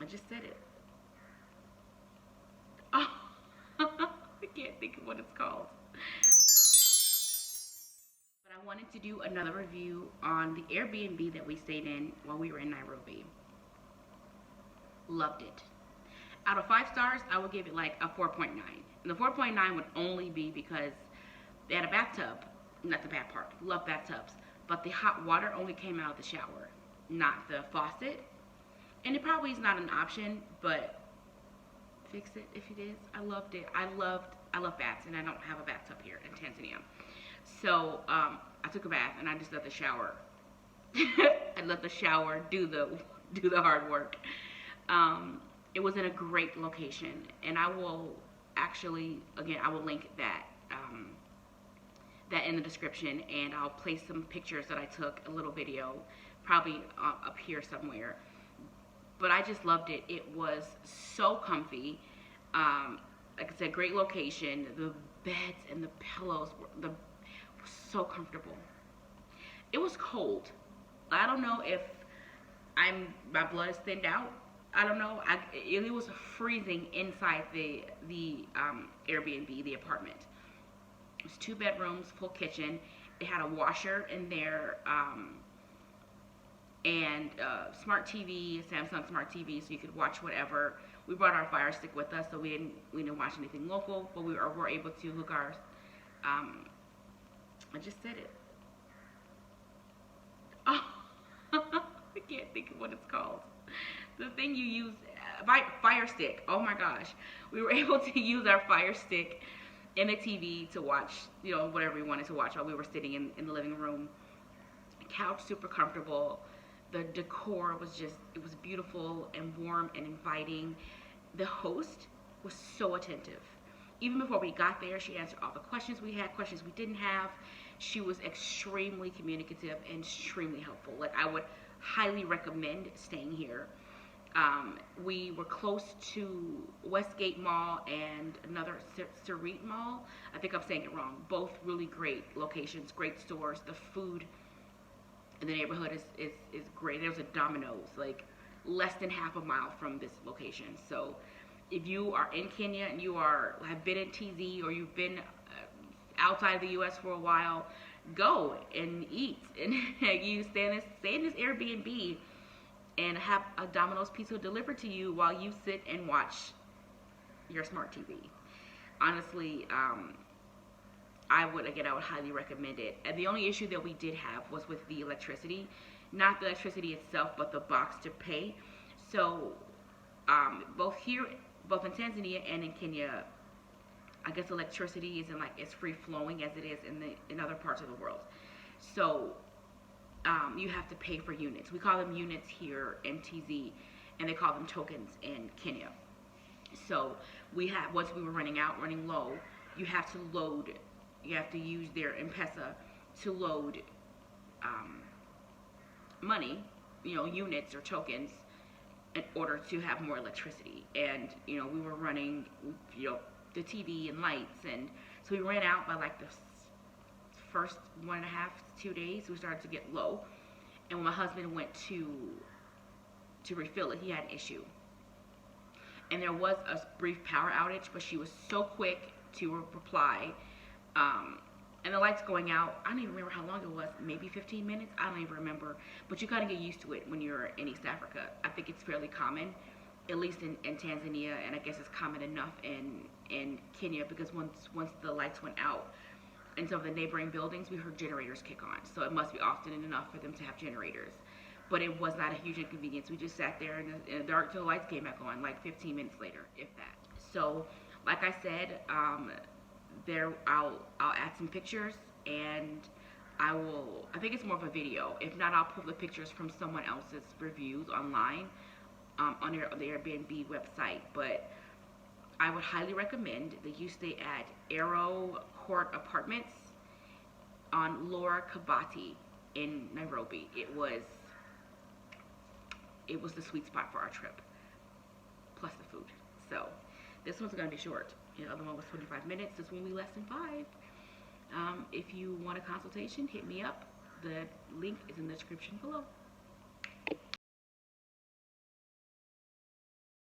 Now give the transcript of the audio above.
I just said it. Oh, I can't think of what it's called. But I wanted to do another review on the Airbnb that we stayed in while we were in Nairobi. Loved it. Out of 5 stars, I would give it like a 4.9. And the 4.9 would only be because they had a bathtub. Not the bad part. Love bathtubs. But the hot water only came out of the shower, not the faucet. And it probably is not an option, but fix it if it is. I loved it. I love baths, and I don't have a bathtub here in Tanzania. So I took a bath, and I just let the shower. I let the shower do the hard work. It was in a great location, and I will actually, again, I will link that that in the description, and I'll place some pictures that I took, a little video, probably up here somewhere. But I just loved it. It was so comfy. Like I said, great location. The beds and the pillows were so comfortable. It was cold. I don't know if my blood is thinned out. I don't know. It was freezing inside the Airbnb, the apartment. It was 2 bedrooms, full kitchen. It had a washer in there, and smart TV, Samsung smart TV, so you could watch whatever. We brought our Fire Stick with us, so we didn't watch anything local, but we were able to hook our. I just said it. Oh, I can't think of what it's called. The thing you use, Fire Stick. Oh my gosh, we were able to use our Fire Stick in the TV to watch, whatever we wanted to watch while we were sitting in the living room. Couch super comfortable. The decor was it was beautiful and warm and inviting. The host was so attentive. Even before we got there, she answered all the questions we had, questions we didn't have. She was extremely communicative and extremely helpful. Like, I would highly recommend staying here. We were close to Westgate Mall and another Sarit Mall. I think I'm saying it wrong. Both really great locations, great stores. The food in the neighborhood is great. There's a Domino's like less than half a mile from this location. So if you are in Kenya and have been in TZ, or you've been outside of the U.S. for a while, go and eat, and you stay in this Airbnb and have a Domino's pizza delivered to you while you sit and watch your smart TV. Honestly, I would highly recommend it. And the only issue that we did have was with the electricity. Not the electricity itself, but the box to pay. So both in Tanzania and in Kenya, I guess electricity isn't like as free flowing as it is in other parts of the world. So you have to pay for units. We call them units here in TZ, and they call them tokens in Kenya. So once we were running low, you have to load. You have to use their M-Pesa to load money, units or tokens, in order to have more electricity. And we were running, the TV and lights, and so we ran out by like the first 1.5 to 2 days. We started to get low, and when my husband went to refill it, he had an issue, and there was a brief power outage, but she was so quick to reply. And the lights going out, I don't even remember how long it was, maybe 15 minutes, I don't even remember. But you kind of get used to it when you're in East Africa. I think it's fairly common, at least in Tanzania, and I guess it's common enough in Kenya, because once the lights went out in some of the neighboring buildings, we heard generators kick on. So it must be often enough for them to have generators. But it was not a huge inconvenience. We just sat there in the dark till the lights came back on, like 15 minutes later, if that. So, like I said, I'll add some pictures, and I think it's more of a video. If not, I'll pull the pictures from someone else's reviews online on the Airbnb website. But I would highly recommend that you stay at Arrow Court Apartments on Lower Kabati in Nairobi. It was the sweet spot for our trip, plus the food. So this one's going to be short. The other one was 25 minutes. This one will be less than 5. If you want a consultation, hit me up. The link is in the description below.